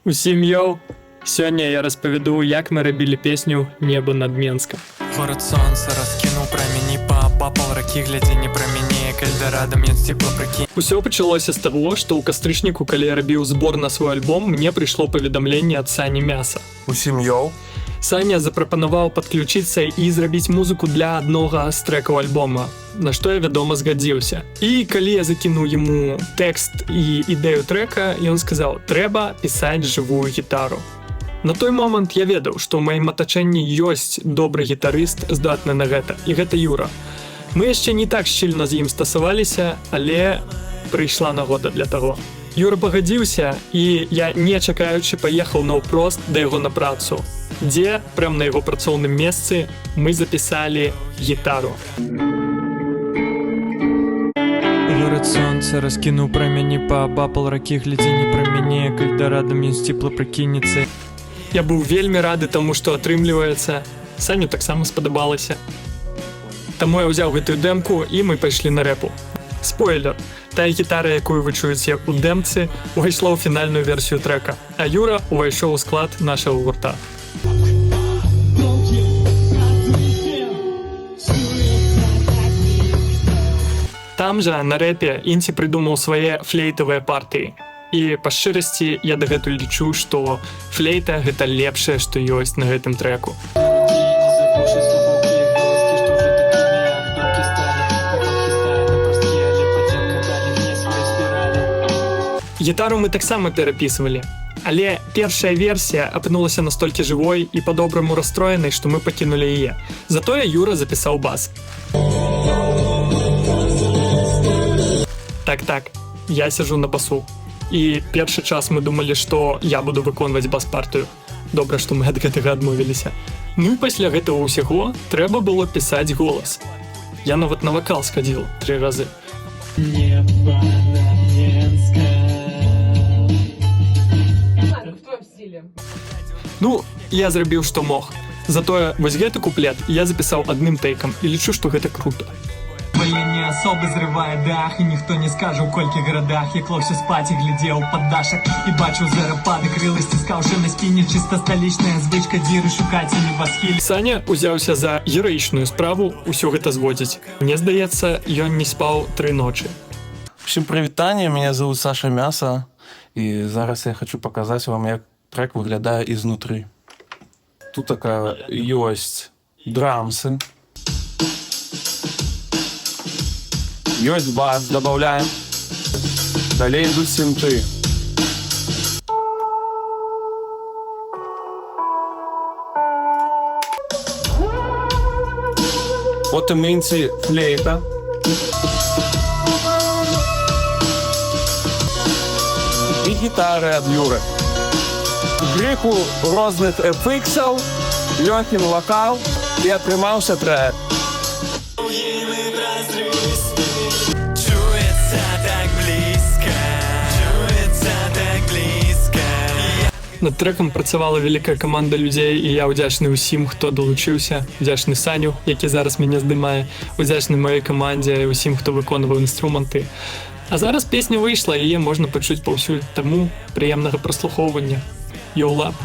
Усім йоу! Сёння я распавяду, як мы рабілі песню «Небо над Менском». Город солнца раскинул промени по паўракі, глядзі не праменее, кальдарадам ён сціпла прыкінь. Усё пачалося з таго, што ў кастрычніку, калі я рабіў збор на свой альбом, мне прыйшло паведамленне ад Сані Мяса. Усім йоу! Саня запрапанаваў падключыцца і зрабіць музыку для аднога з трэкаў альбома, на што я, вядома, згадзіўся. І калі я закінуў яму тэкст і ідэю трэка, ён сказаў: «Трэба пісаць жывую гітару». На той момант я ведаў, што ў маім атачэнні ёсць добры гітарыст, здатны на гэта, і гэта Юра. Мы яшчэ не так шчыльна з ім стасаваліся, але прыйшла нагода для таго. Юра пагадзіўся, і я, не чакаючы, паехаў наўпрост да яго на працу, дзе, прям на яго працоўным месцы, мы запісалі гітару. Город солнца раскинул промени по паўракі, глядзі не праменее, кальдарадам ён сціпла прыкінецца. Я быў вельмі рады таму, што атрымліваецца. Саню таксама спадабалася. Таму я ўзяў гэтую дэмку, і мы пайшлі на рэпу. Спойлер, тая гітара, якую вы чуеце у дэмцы, увайшла ў фінальную версію трэка, а Юра увайшоў у склад нашага гурта. Там жа, на рэпе, Інці прыдумаў свае флейтавыя партыі. І па шчырасці я дагэтуль лічу, што флейта — гэта лепшае, што ёсць на гэтым трэку. Гітару мы таксама перапісвалі, але першая версія апынулася настолькі жывой і па-добраму расстроенай, што мы пакінулі яе. Затое Юра запісаў бас. Так, я сяджу на басу. І першы час мы думалі, што я буду выконваць бас-партыю. Добра, што мы ад гэтага адмовіліся. Ну і пасля гэтага ўсяго трэба было пісаць голас. Я нават на вакал схадзіл 3 разы. Небо над Менском. В твоем стиле. Ну, я зрабіў, што мог. Затое вось гэты куплет я запісаў адным тэйкам і лічу, што гэта круто. Военні особи зриває дах, і ніхто не скаже, у кольких городах я клався спать і глядів під дашок, і бачив зарапади, крили стискавши на спині, чисто столичная звичка діри шукати не восхиль. Саня узяўся за гераічную справу ўсё гэта зводзіць. Мне здаецца, ён не спаў 3 ночы. Всім привітання, мене зовут Саша Мяса, і зараз я хочу показати вам, як трек виглядає ізнутрі. Тут така ёсць драмсы. Ёсць бас, добавляем. Далей ідуть синти. Потім інці флейта. І гітари від Юри. Гріху розних ефіксів, легкий вокал і отримався трек. Над трэкам працавала вялікая каманда людзей, і я ўдзячны ўсім, хто далучыўся, удзячны Саню, які зараз мяне здымае, удзячны маёй камандзе, усім, хто выконваў інструменты. А зараз песня выйшла, яе можна пачуць паўсюль, таму прыемнага праслухоўвання. Йоу лап!